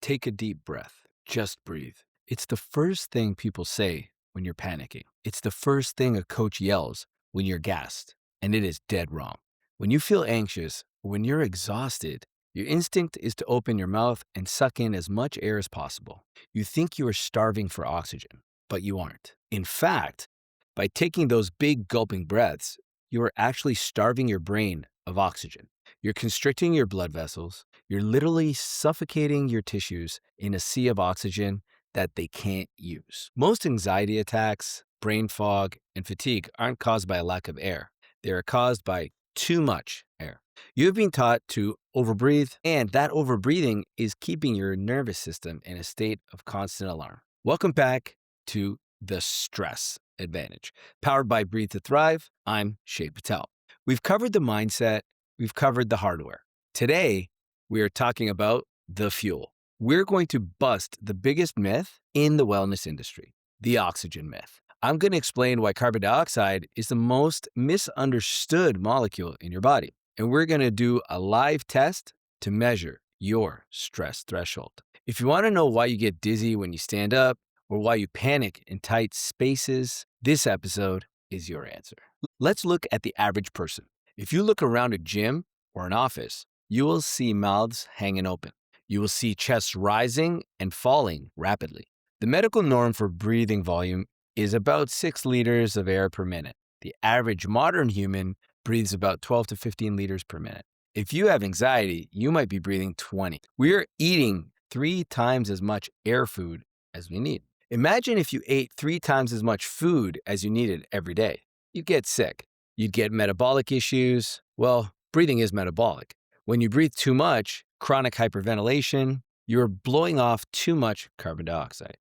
Take a deep breath. Just breathe. It's the first thing people say when you're panicking. It's the first thing a coach yells when you're gassed, and it is dead wrong. When you feel anxious, when you're exhausted, your instinct is to open your mouth and suck in as much air as possible. You think you are starving for oxygen, but you aren't. In fact, by taking those big gulping breaths, you are actually starving your brain of oxygen. You're constricting your blood vessels. You're literally suffocating your tissues in a sea of oxygen that they can't use. Most anxiety attacks, brain fog, and fatigue aren't caused by a lack of air. They are caused by too much air. You've been taught to overbreathe, and that overbreathing is keeping your nervous system in a state of constant alarm. Welcome back to The Stress Advantage. Powered by Breathe to Thrive, I'm Shay Patel. We've covered the mindset, we've covered the hardware. Today, we are talking about the fuel. We're going to bust the biggest myth in the wellness industry, the oxygen myth. I'm going to explain why carbon dioxide is the most misunderstood molecule in your body. And we're going to do a live test to measure your stress threshold. If you want to know why you get dizzy when you stand up or why you panic in tight spaces, this episode is your answer. Let's look at the average person. If you look around a gym or an office, you will see mouths hanging open. You will see chests rising and falling rapidly. The medical norm for breathing volume is about 6 liters of air per minute. The average modern human breathes about 12 to 15 liters per minute. If you have anxiety, you might be breathing 20. We are eating 3 times as much air food as we need. Imagine if you ate 3 times as much food as you needed every day. You'd get sick. You'd get metabolic issues. Well, breathing is metabolic. When you breathe too much, chronic hyperventilation, you're blowing off too much carbon dioxide.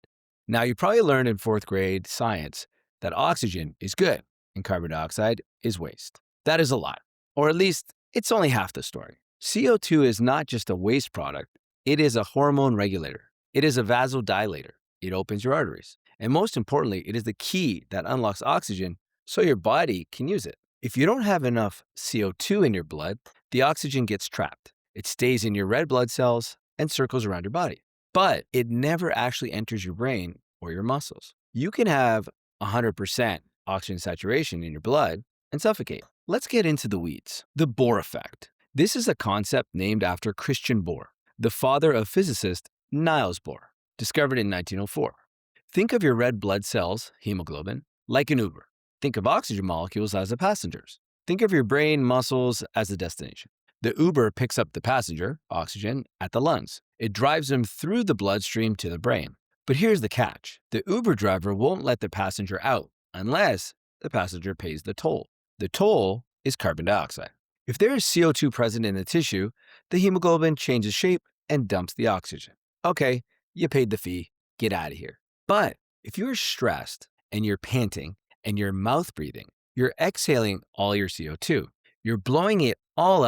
Now, you probably learned in 4th grade science that oxygen is good and carbon dioxide is waste. That is a lie, or at least it's only half the story. CO2 is not just a waste product, it is a hormone regulator. It is a vasodilator. It opens your arteries. And most importantly, it is the key that unlocks oxygen so your body can use it. If you don't have enough CO2 in your blood, the oxygen gets trapped. It stays in your red blood cells and circles around your body. But it never actually enters your brain or your muscles. You can have 100% oxygen saturation in your blood and suffocate. Let's get into the weeds. The Bohr Effect. This is a concept named after Christian Bohr, the father of physicist Niels Bohr, discovered in 1904. Think of your red blood cells, hemoglobin, like an Uber. Think of oxygen molecules as the passengers. Think of your brain muscles as the destination. The Uber picks up the passenger, oxygen, at the lungs. It drives them through the bloodstream to the brain. But here's the catch. The Uber driver won't let the passenger out unless the passenger pays the toll. The toll is carbon dioxide. If there is CO2 present in the tissue, the hemoglobin changes shape and dumps the oxygen. Okay, you paid the fee, get out of here. But if you're stressed and you're panting and you're mouth breathing, you're exhaling all your CO2. You're blowing it all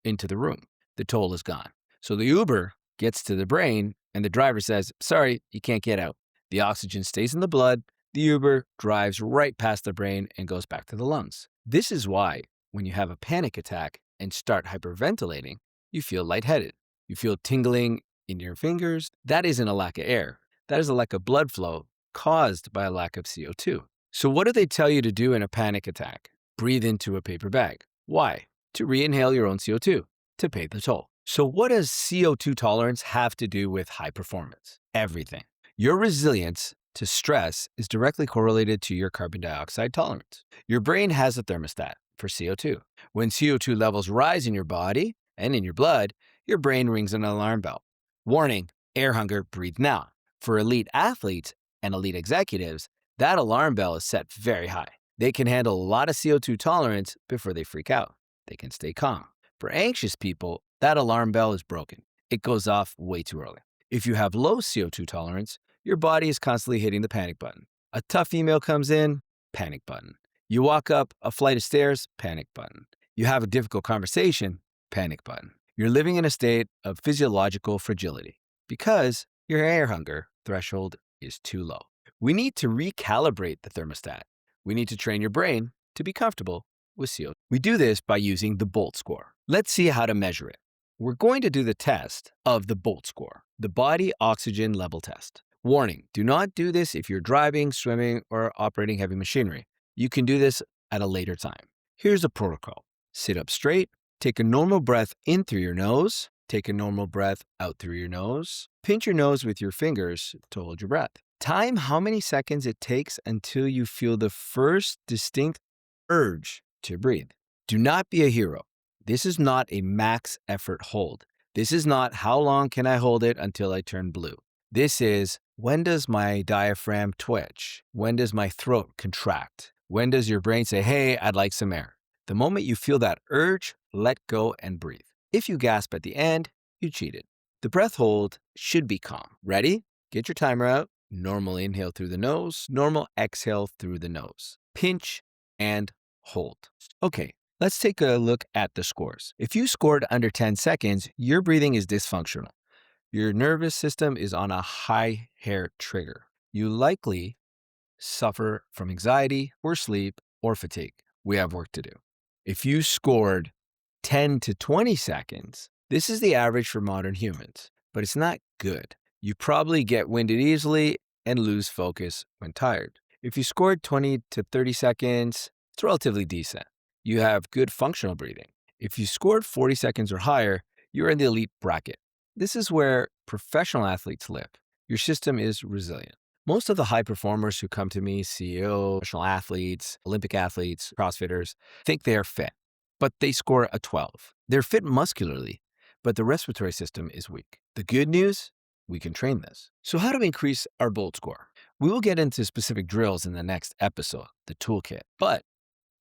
into the room. The toll is gone. So the Uber gets to the brain and the driver says, sorry, you can't get out. The oxygen stays in the blood. The Uber drives right past the brain and goes back to the lungs. This is why when you have a panic attack and start hyperventilating, you feel lightheaded. You feel tingling in your fingers. That isn't a lack of air. That is a lack of blood flow caused by a lack of CO2. So what do they tell you to do in a panic attack? Breathe into a paper bag. Why? To re-inhale your own CO2, to pay the toll. So what does CO2 tolerance have to do with high performance? Everything. Your resilience to stress is directly correlated to your carbon dioxide tolerance. Your brain has a thermostat for CO2. When CO2 levels rise in your body and in your blood, your brain rings an alarm bell. Warning, air hunger, breathe now. For elite athletes and elite executives, that alarm bell is set very high. They can handle a lot of CO2 tolerance before they freak out. They can stay calm. For anxious people, that alarm bell is broken. It goes off way too early. If you have low CO2 tolerance, your body is constantly hitting the panic button. A tough email comes in, panic button. You walk up a flight of stairs, panic button. You have a difficult conversation, panic button. You're living in a state of physiological fragility because your air hunger threshold is too low. We need to recalibrate the thermostat. We need to train your brain to be comfortable with CO2. We do this by using the BOLT score. Let's see how to measure it. we're going to do the test of the BOLT score, the body oxygen level test. Warning, do not do this if you're driving, swimming, or operating heavy machinery. You can do this at a later time. Here's the protocol. Sit up straight, take a normal breath in through your nose, take a normal breath out through your nose. Pinch your nose with your fingers to hold your breath. Time how many seconds it takes until you feel the first distinct urge to breathe. Do not be a hero. This is not a max effort hold. This is not how long can I hold it until I turn blue. This is when does my diaphragm twitch? When does my throat contract? When does your brain say, hey, I'd like some air? The moment you feel that urge, let go and breathe. If you gasp at the end, you cheated. The breath hold should be calm. Ready? Get your timer out. Normal inhale through the nose, normal exhale through the nose. Pinch and hold. Okay, let's take a look at the scores. If you scored under 10 seconds, your breathing is dysfunctional. Your nervous system is on a high hair trigger. You likely suffer from anxiety, poor sleep, or fatigue. We have work to do. If you scored 10 to 20 seconds, this is the average for modern humans, but it's not good. You probably get winded easily and lose focus when tired. If you scored 20 to 30 seconds, it's relatively decent. You have good functional breathing. If you scored 40 seconds or higher, you're in the elite bracket. This is where professional athletes live. Your system is resilient. Most of the high performers who come to me, CEO, professional athletes, Olympic athletes, CrossFitters, think they are fit, but they score a 12. They're fit muscularly, but the respiratory system is weak. The good news, we can train this. So how do we increase our BOLT score? We will get into specific drills in the next episode, the toolkit, but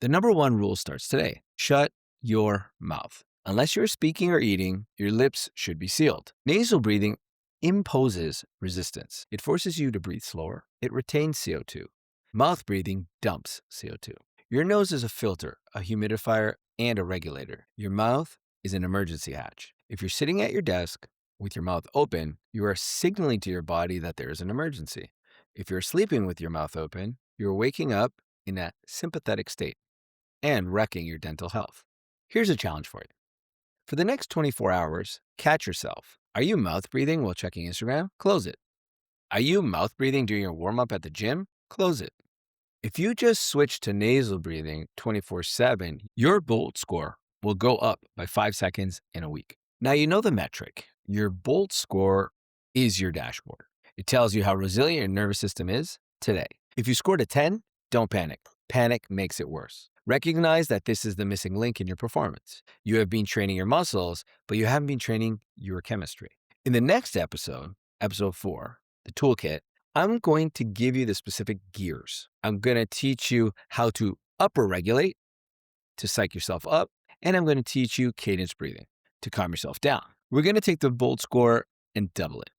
the number one rule starts today. Shut your mouth. Unless you're speaking or eating, your lips should be sealed. Nasal breathing imposes resistance. It forces you to breathe slower. It retains CO2. Mouth breathing dumps CO2. Your nose is a filter, a humidifier, and a regulator. Your mouth is an emergency hatch. If you're sitting at your desk with your mouth open, you are signaling to your body that there is an emergency. If you're sleeping with your mouth open, you're waking up in a sympathetic state and wrecking your dental health. Here's a challenge for you. For the next 24 hours, catch yourself. Are you mouth breathing while checking Instagram? Close it. Are you mouth breathing during your warm-up at the gym? Close it. If you just switch to nasal breathing 24/7, your BOLT score will go up by 5 seconds in a week. Now you know the metric. Your BOLT score is your dashboard. It tells you how resilient your nervous system is today. If you scored a 10, don't panic. Panic makes it worse. Recognize that this is the missing link in your performance. You have been training your muscles, but you haven't been training your chemistry. In the next episode, episode 4, the toolkit, I'm going to give you the specific gears. I'm going to teach you how to upper regulate, to psych yourself up, and I'm going to teach you cadence breathing to calm yourself down. We're going to take the BOLT score and double it.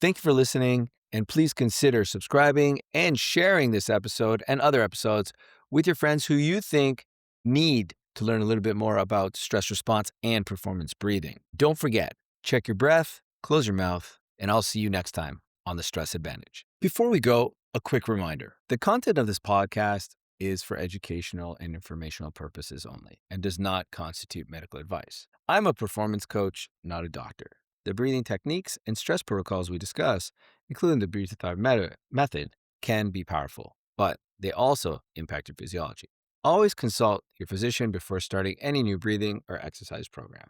Thank you for listening, and please consider subscribing and sharing this episode and other episodes with your friends who you think need to learn a little bit more about stress response and performance breathing. Don't forget, check your breath, close your mouth, and I'll see you next time on The Stress Advantage. Before we go, a quick reminder. The content of this podcast is for educational and informational purposes only and does not constitute medical advice. I'm a performance coach, not a doctor. The breathing techniques and stress protocols we discuss, including the Breathe to Thrive method, can be powerful, but they also impact your physiology. Always consult your physician before starting any new breathing or exercise program.